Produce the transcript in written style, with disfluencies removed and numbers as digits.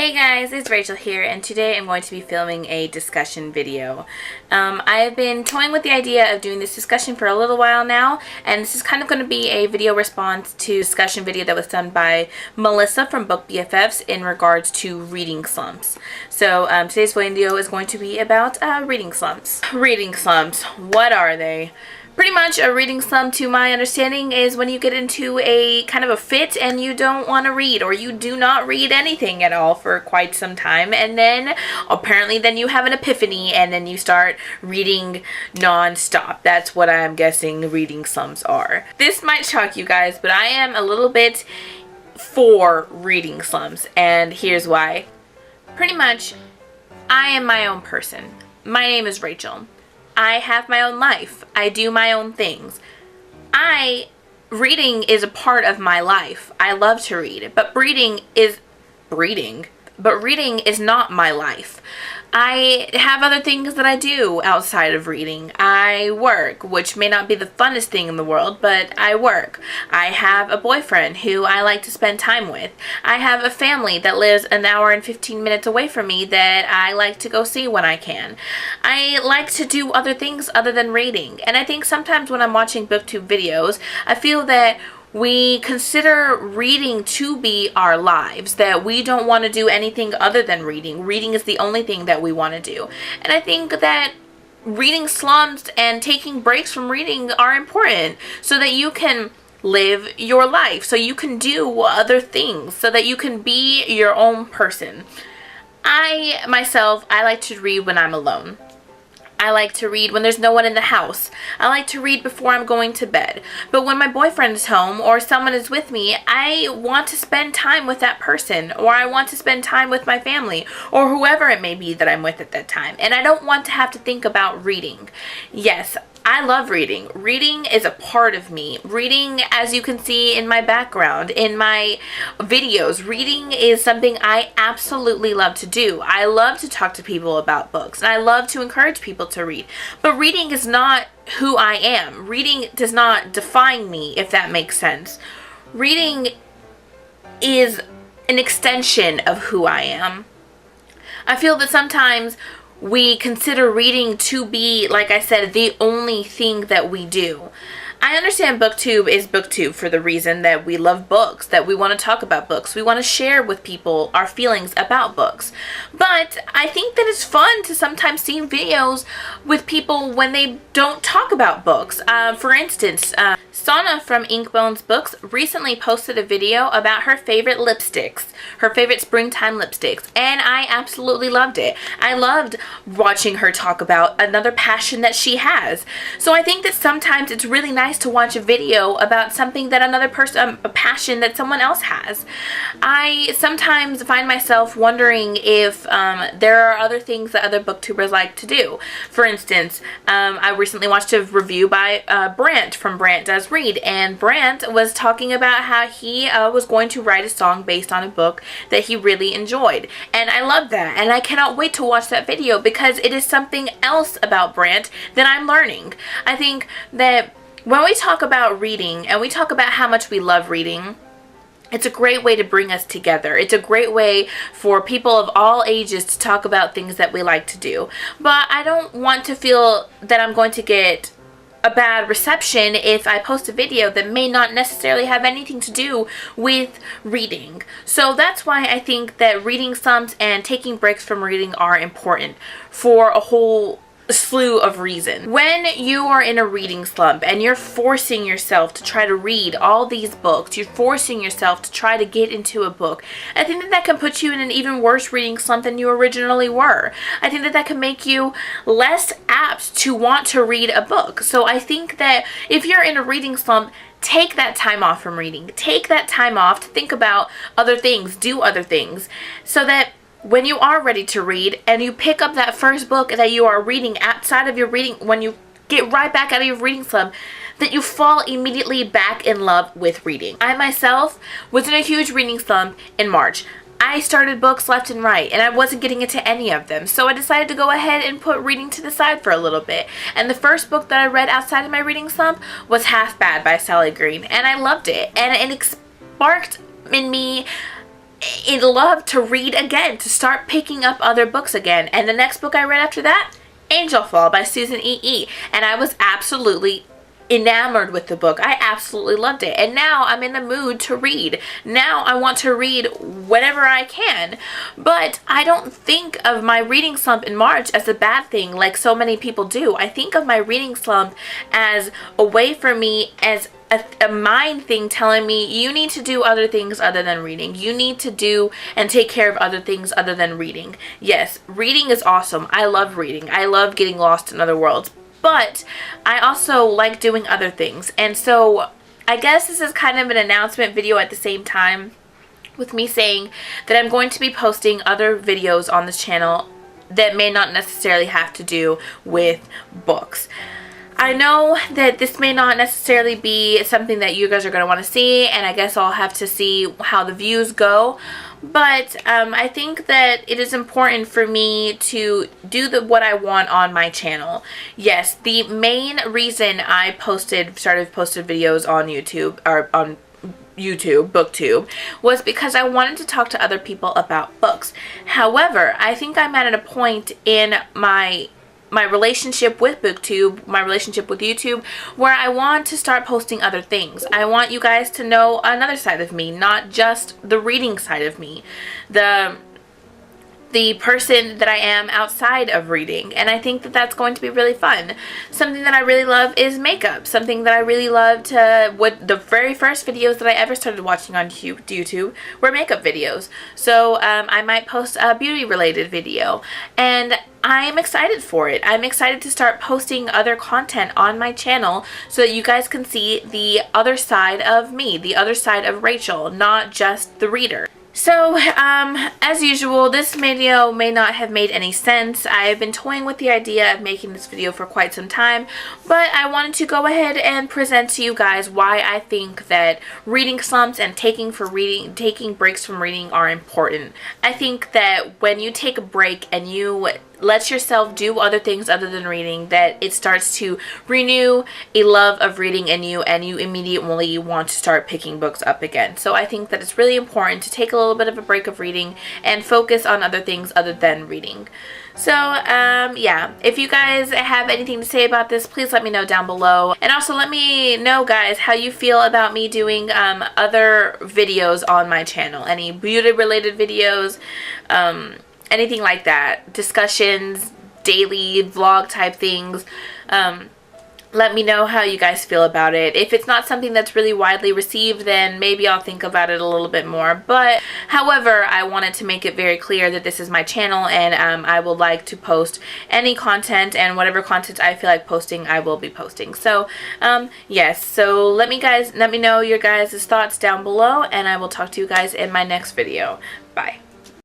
Hey guys, it's Rachel here, and today I'm going to be filming a discussion video. I've been toying with the idea of doing this discussion for a little while now, and this is kind of going to be a video response to a discussion video that was done by Melissa from Book BFFs in regards to reading slumps. So today's video is going to be about reading slumps. Reading slumps, what are they? Pretty much a reading slump, to my understanding, is when you get into a kind of a fit and you don't want to read, or you do not read anything at all for quite some time, and then apparently then you have an epiphany and then you start reading non-stop. That's what I'm guessing reading slumps are. This might shock you guys, but I am a little bit for reading slumps, and here's why. Pretty much, I am my own person. My name is Rachel. I have my own life. I do my own things. Reading is a part of my life. I love to read, but reading is not my life. I have other things that I do outside of reading. I work, which may not be the funnest thing in the world, but I work. I have a boyfriend who I like to spend time with. I have a family that lives an hour and 15 minutes away from me that I like to go see when I can. I like to do other things other than reading. And I think sometimes when I'm watching booktube videos, I feel that we consider reading to be our lives, that we don't want to do anything other than reading. Reading is the only thing that we want to do. And I think that reading slumps and taking breaks from reading are important so that you can live your life, so you can do other things, so that you can be your own person. I like to read when I'm alone. I like to read when there's no one in the house. I like to read before I'm going to bed. But when my boyfriend is home or someone is with me, I want to spend time with that person, or I want to spend time with my family, or whoever it may be that I'm with at that time. And I don't want to have to think about reading. Yes, I love reading. Reading is a part of me. Reading, as you can see in my background, in my videos, reading is something I absolutely love to do. I love to talk to people about books, and I love to encourage people to read. But reading is not who I am. Reading does not define me, if that makes sense. Reading is an extension of who I am. I feel that sometimes we consider reading to be, like I said, the only thing that we do. I understand booktube is booktube for the reason that we love books, that we want to talk about books, we want to share with people our feelings about books. But I think that it's fun to sometimes see videos with people when they don't talk about books. For instance, Sana from Inkbones Books recently posted a video about her favorite lipsticks, her favorite springtime lipsticks, and I absolutely loved it. I loved watching her talk about another passion that she has. So I think that sometimes it's really nice to watch a video about something that another person, a passion that someone else has. I sometimes find myself wondering if there are other things that other booktubers like to do. For instance, I recently watched a review by Brandt from Brandt Does Read, and Brandt was talking about how he was going to write a song based on a book that he really enjoyed. And I love that, and I cannot wait to watch that video because it is something else about Brandt that I'm learning. I think that when we talk about reading and we talk about how much we love reading, it's a great way to bring us together. It's a great way for people of all ages to talk about things that we like to do. But I don't want to feel that I'm going to get a bad reception if I post a video that may not necessarily have anything to do with reading. So that's why I think that reading slumps and taking breaks from reading are important for a whole slew of reasons. When you are in a reading slump and you're forcing yourself to try to read all these books, you're forcing yourself to try to get into a book, I think that that can put you in an even worse reading slump than you originally were. I think that that can make you less apt to want to read a book. So I think that if you're in a reading slump, take that time off from reading. Take that time off to think about other things, do other things, so that when you are ready to read and you pick up that first book that you are reading outside of your reading, when you get right back out of your reading slump, that you fall immediately back in love with reading. I myself was in a huge reading slump in March. I started books left and right and I wasn't getting into any of them, so I decided to go ahead and put reading to the side for a little bit. And the first book that I read outside of my reading slump was Half Bad by Sally Green, and I loved it, and it sparked in me love to read again, to start picking up other books again. And the next book I read after that, Angel Fall by Susan E. And I was absolutely enamored with the book. I absolutely loved it. And now I'm in the mood to read. Now I want to read whenever I can. But I don't think of my reading slump in March as a bad thing like so many people do. I think of my reading slump as a way for me, as a mind thing telling me you need to do other things other than reading. You need to do and take care of other things other than reading. Yes, reading is awesome. I love reading. I love getting lost in other worlds. But I also like doing other things. And so I guess this is kind of an announcement video at the same time with me saying that I'm going to be posting other videos on this channel that may not necessarily have to do with books. I know that this may not necessarily be something that you guys are going to want to see, and I guess I'll have to see how the views go. But I think that it is important for me to do what I want on my channel. Yes, the main reason I started posting videos on YouTube, or on YouTube, BookTube, was because I wanted to talk to other people about books. However, I think I'm at a point in my relationship with BookTube, my relationship with YouTube, where I want to start posting other things. I want you guys to know another side of me, not just the reading side of me, the person that I am outside of reading. And I think that that's going to be really fun. Something that I really love is makeup. Something that I really love the very first videos that I ever started watching on YouTube were makeup videos. So I might post a beauty related video, and I'm excited for it. I'm excited to start posting other content on my channel so that you guys can see the other side of me, the other side of Rachel, not just the reader. So, as usual, this video may not have made any sense. I have been toying with the idea of making this video for quite some time, but I wanted to go ahead and present to you guys why I think that reading slumps and taking breaks from reading are important. I think that when you take a break and you let yourself do other things other than reading, that it starts to renew a love of reading in you, and you immediately want to start picking books up again. So I think that it's really important to take a little bit of a break of reading and focus on other things other than reading. So, yeah, if you guys have anything to say about this, please let me know down below. And also let me know, guys, how you feel about me doing other videos on my channel. Any beauty-related videos, anything like that. Discussions, daily vlog type things. Let me know how you guys feel about it. If it's not something that's really widely received, then maybe I'll think about it a little bit more. But, however, I wanted to make it very clear that this is my channel, and I would like to post any content, and whatever content I feel like posting, I will be posting. So, yes. So, let me know your guys' thoughts down below, and I will talk to you guys in my next video. Bye.